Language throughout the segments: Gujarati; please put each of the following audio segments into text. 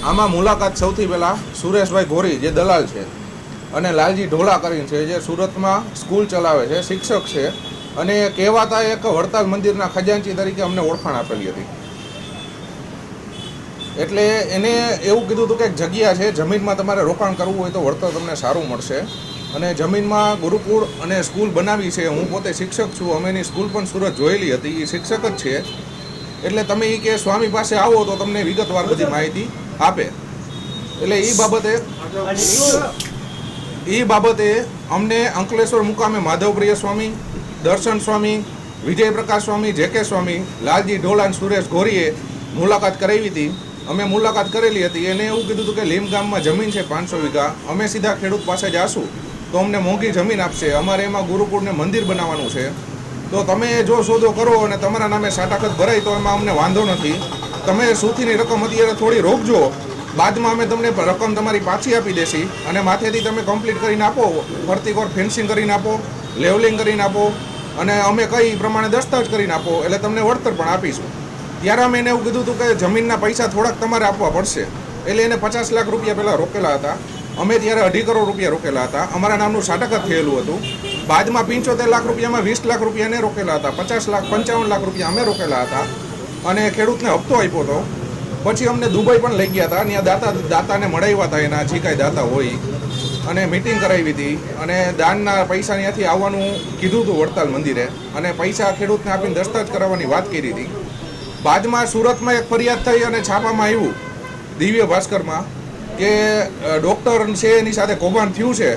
આમાં મુલાકાત સૌથી પહેલાં સુરેશભાઈ ગોરી જે દલાલ છે અને લાલજી ઢોલા કરીને છે જે સુરતમાં સ્કૂલ ચલાવે છે, શિક્ષક છે અને કહેવાતા એક વડતાલ મંદિરના ખજાનચી તરીકે અમને ઓળખાણ આપેલી હતી. એટલે એને એવું કીધું હતું કે એક જગ્યા છે, જમીનમાં તમારે રોકાણ કરવું હોય તો વળતર તમને સારું મળશે અને જમીનમાં ગુરુકુળ અને સ્કૂલ બનાવી છે. હું પોતે શિક્ષક છું, અમે એની સ્કૂલ પણ સુરત જોયેલી હતી, એ શિક્ષક જ છે. એટલે તમે એ કે સ્વામી પાસે આવો તો તમને વિગતવાર બધી માહિતી આપે. એટલે એ બાબતે અમને અંકલેશ્વર મુકામે માધવપ્રિય સ્વામી, દર્શન સ્વામી, વિજયપ્રકાશ સ્વામી, જેકે સ્વામી, લાલજી ઢોલા અને સુરેશ ગોરીએ મુલાકાત કરાવી હતી. અમે મુલાકાત કરેલી હતી. એને એવું કીધું હતું કે લીમ ગામમાં જમીન છે 500 વીઘા, અમે સીધા ખેડૂત પાસે જાશું તો અમને મોંઘી જમીન આપશે, અમારે એમાં ગુરુકુળને મંદિર બનાવવાનું છે, તો તમે જો સોદો કરો અને તમારા નામે સાટાખત ભરાય તો એમાં અમને વાંધો નથી. તમે સુથીની રકમ અત્યારે થોડી રોકજો, બાદમાં અમે તમને રકમ તમારી પાછી આપી દેશી અને માથેથી તમે કમ્પ્લીટ કરીને આપો, ફરતી કોર ફેન્સિંગ કરીને આપો, લેવલિંગ કરીને આપો અને અમે કઈ પ્રમાણે દસ્તાવેજ કરીને આપો એટલે તમને વળતર પણ આપીશું. ત્યારે અમે એને એવું કીધું હતું કે જમીનના પૈસા થોડાક તમારે આપવા પડશે. એટલે એને 50 લાખ રૂપિયા પહેલાં રોકેલા હતા. અમે ત્યારે 2.5 કરોડ રૂપિયા રોકેલા હતા. અમારા નામનું સાટાઘાત થયેલું હતું. બાદમાં 75 લાખ રૂપિયામાં 20 લાખ રૂપિયા એને રોકેલા હતા. 50 લાખ 55 લાખ રૂપિયા અમે રોકેલા હતા અને ખેડૂતને હપ્તો આપ્યો હતો. પછી અમને દુબઈ પણ લઈ ગયા હતા. ત્યાં દાતાને મળાવ્યા હતા, એના જે કાંઈ દાતા હોય, અને મિટિંગ કરાવી હતી અને દાનના પૈસા ત્યાંથી આવવાનું કીધું હતું વડતાલ મંદિરે અને પૈસા ખેડૂતને આપીને દસ્તાવેજ કરાવવાની વાત કરી હતી. બાદમાં સુરતમાં એક ફરિયાદ થઈ અને છાપામાં આવ્યું દિવ્ય ભાસ્કરમાં કે ડૉક્ટર છે એની સાથે કૌભાંડ થયું છે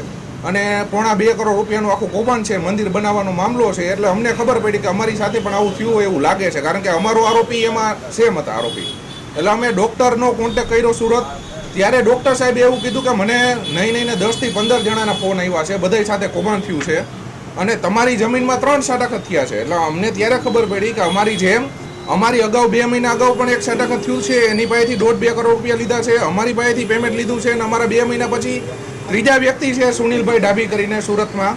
અને 2.5 કરોડ રૂપિયાનું આખું કૌભાંડ છે, મંદિર બનાવવાનો મામલો છે. એટલે અમને ખબર પડી કે અમારી સાથે પણ આવું થયું હોય એવું લાગે છે, કારણ કે અમારો આરોપી એમાં સેમ હતા આરોપી. એટલે અમે ડૉક્ટરનો કોન્ટેક્ટ કર્યો સુરત. ત્યારે ડૉક્ટર સાહેબે એવું કીધું કે મને નહીં 10 થી 15 જણાના ફોન આવ્યા છે, બધાય સાથે કૌભાંડ થયું છે અને તમારી જમીનમાં 3 સાટાઘાત થયા છે. એટલે અમને ત્યારે ખબર પડી કે અમારી અગાઉ 2 મહિના અગાઉ પણ એક સાટાઘાત થયું છે, એની પાસેથી 1.5-2 કરોડ રૂપિયા લીધા છે, અમારી પાસેથી પેમેન્ટ લીધું છે અને અમારા 2 મહિના પછી ત્રીજા વ્યક્તિ છે સુનિલભાઈ ડાભી કરીને સુરતમાં,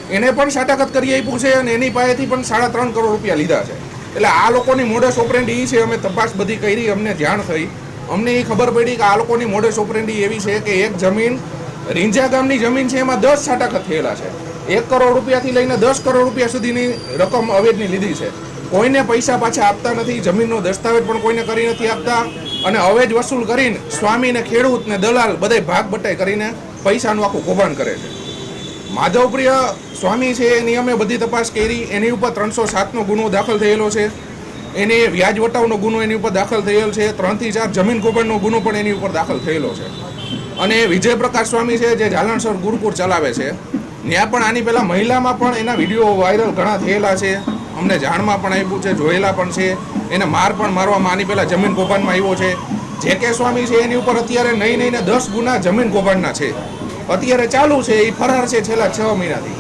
એને પણ સાટાઘાત કરી આપ્યું છે અને એની પાસેથી પણ 3.5 કરોડ રૂપિયા લીધા છે. એટલે આ લોકોની મોડસ ઓપરેન્ડી એ છે. અમે તપાસ બધી કરી, અમને જાણ થઈ, અમને એ ખબર પડી કે આ લોકોની મોડસ ઓપરેન્ડી એવી છે કે એક જમીન રીંજા ગામની જમીન છે, એમાં 10 સાટાઘાત થયેલા છે. 1 કરોડ રૂપિયાથી લઈને 10 કરોડ રૂપિયા સુધીની રકમ અવેજની લીધી છે. કોઈને પૈસા પાછા આપતા નથી, જમીનનો દસ્તાવેજ પણ કોઈને કરી નથી આપતા અને અવેજ વસૂલ કરીને સ્વામીને, ખેડૂતને, દલાલ બધાય ભાગ બટાઈ કરીને પૈસાનું આખું કૌભાંડ કરે છે. માધવપ્રિય સ્વામી છે એની અમે બધી તપાસ કરી. એની ઉપર 307નો ગુનો દાખલ થયેલો છે, એની વ્યાજ વટાવનો ગુનો એની ઉપર દાખલ થયેલો છે, 3 થી 4 જમીન કૌભાંડનો ગુનો પણ એની ઉપર દાખલ થયેલો છે. અને વિજયપ્રકાશ સ્વામી છે જે જાલણસર ગુરુકુળ ચલાવે છે, ત્યાં પણ આની પહેલાં મહિલામાં પણ એના વિડીયો વાયરલ ઘણા થયેલા છે, અમને જાણમાં પણ આવ્યું છે, જોયેલા પણ છે. એને માર પણ મારવામાં આની પહેલાં જમીન કૌભાંડમાં આવ્યો છે. જેકે સ્વામી છે એની ઉપર અત્યારે નહીં 10 ગુના જમીન કૌભાંડના છે, અત્યારે ચાલુ છે, એ ફરાર છે છેલ્લા 6 મહિનાથી.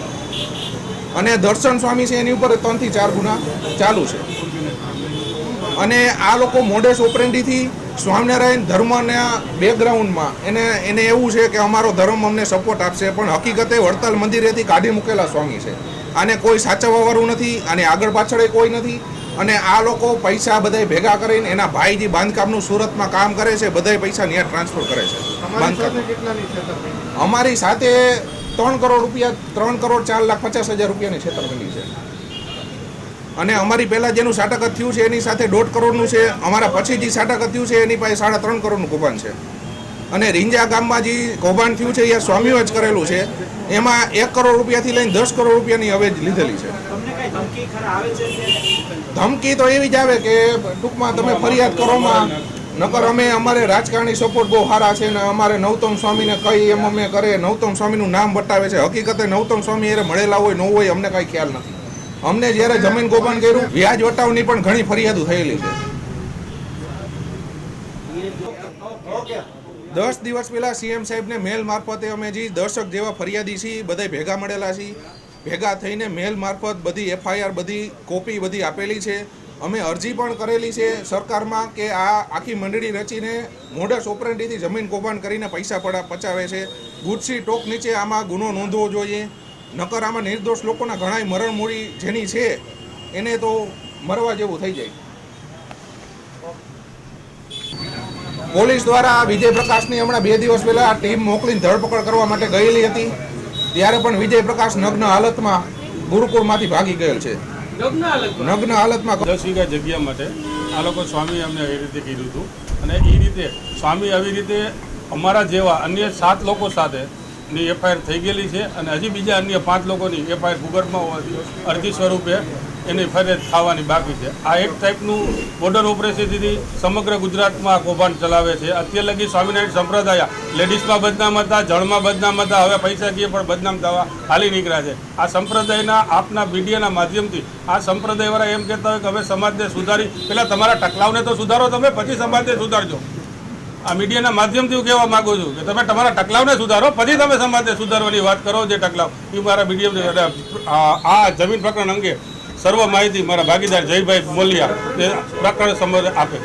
અને દર્શન સ્વામી છે એની ઉપર 3 થી 4 ગુના ચાલુ છે. અને આ લોકો મોડેસ ઓપરેન્ડીથી સ્વામિનારાયણ ધર્મના બેકગ્રાઉન્ડમાં એને એવું છે કે અમારો ધર્મ અમને સપોર્ટ આપશે, પણ હકીકતે વડતાલ મંદિરેથી કાઢી મૂકેલા સ્વામી છે. આને કોઈ સાચવવાવાળું નથી, આને આગળ પાછળ કોઈ નથી. અને આ લોકો પૈસા બધાય ભેગા કરીને એના ભાઈ જે બાંધકામનું સુરતમાં કામ કરે છે, બધાય પૈસા ત્યાં ટ્રાન્સફર કરે છે. અમારી સાથે 3 કરોડ રૂપિયા, 3 કરોડ 4,50,000 રૂપિયાની છેતરપિંડી છે. અને અમારી પહેલાં જેનું સાટાઘાત થયું છે એની સાથે 1.5 કરોડનું છે. અમારા પછી જે સાટાઘાત થયું છે એની પાસે 3.5 કરોડનું કૌભાંડ છે. અને રીંજા ગામમાં જે કૌભાંડ થયું છે એ સ્વામીઓ જ કરેલું છે, એમાં 1 કરોડ રૂપિયાથી લઈને 10 કરોડ રૂપિયાની અવેજ લીધેલી છે. ધમકી તો એવી જ આવે કે ટૂંકમાં તમે ફરિયાદ કરોમાં, નકર અમારે રાજકારણી સપોર્ટ બહુ સારા છે ને અમારે નવતમ સ્વામીને કઈ એમ અમે કરે, નવતમ સ્વામીનું નામ બતાવે છે. હકીકતે નવતમ સ્વામી એ મળેલા હોય ન હોય અમને કાંઈ ખ્યાલ નથી. અમને જ્યારે જમીન કૌભાંડ કર્યું, વ્યાજ વટાવની પણ ઘણી ફરિયાદો થયેલી છે. 10 દિવસ પહેલાં સીએમ સાહેબને મેલ મારફતે અમે જે દર્શક જેવા ફરિયાદી છીએ બધા ભેગા મળેલા છીએ, ભેગા થઈને મેલ મારફત બધી FIR બધી કોપી બધી આપેલી છે. અમે અરજી પણ કરેલી છે સરકારમાં કે આ આખી મંડળી રચીને મોડસ ઓપરેન્ડીથી જમીન કૌભાંડ કરીને પૈસા પચાવે છે. ગુજસી ટોક નીચે આમાં ગુનો નોંધવો જોઈએ, નકર આમાં નિર્દોષ લોકોના ઘણાય મરણ મૂડી જેની છે એને તો મરવા જેવું થઈ જાય. પોલીસ દ્વારા વિજય પ્રકાશની હમણાં 2 દિવસ પહેલા ટીમ મોકલીને ધરપકડ કરવા માટે ગયેલી હતી, ત્યારે પણ વિજય પ્રકાશ નગ્ન હાલતમાં ગુરુકુળમાંથી ભાગી ગયેલ છે. નગ્ન હાલતમાં 10 વીઘા જગ્યા માટે આ લોકો સ્વામી અમને એ રીતે કીધું હતું અને એ રીતે સ્વામી આવી રીતે અમારા જેવા અન્ય 7 લોકો સાથે ની એફઆઈઆર થઈ ગયેલી છે અને હજી બીજા અન્ય 5 લોકોની એફઆઈઆર ભૂગર્ભમાં અરજી સ્વરૂપે એની ફરિયાદ થવાની બાકી છે. આ એક ટાઈપનું બોર્ડર ઓપરેશનથી સમગ્ર ગુજરાતમાં કૌભાંડ ચલાવે છે. અત્યાર લગી સ્વામિનારાયણ સંપ્રદાય લેડીઝમાં બદનામ હતા, જળમાં બદનામ હતા, હવે પૈસા કીએ પણ બદનામ થવા હાલી નીકળ્યા છે. આ સંપ્રદાયના આપના મીડિયાના માધ્યમથી આ સંપ્રદાયવાળા એમ કહેતા હોય કે હવે સમાજને સુધારી, પહેલાં તમારા ટકલાવને તો સુધારો તમે, પછી સમાજને સુધારજો. આ મીડિયાના માધ્યમથી હું કહેવા માગું છું કે તમે તમારા ટકલાવને સુધારો, પછી તમે સમાજને સુધારવાની વાત કરો. જે ટકલાવ એ મારા મીડિયમથી આ જમીન પ્રકરણ અંગે સર્વ માહિતી મારા ભાગીદાર જયભાઈ મોલિયા એ પ્રકરણ સંબંધ આપે.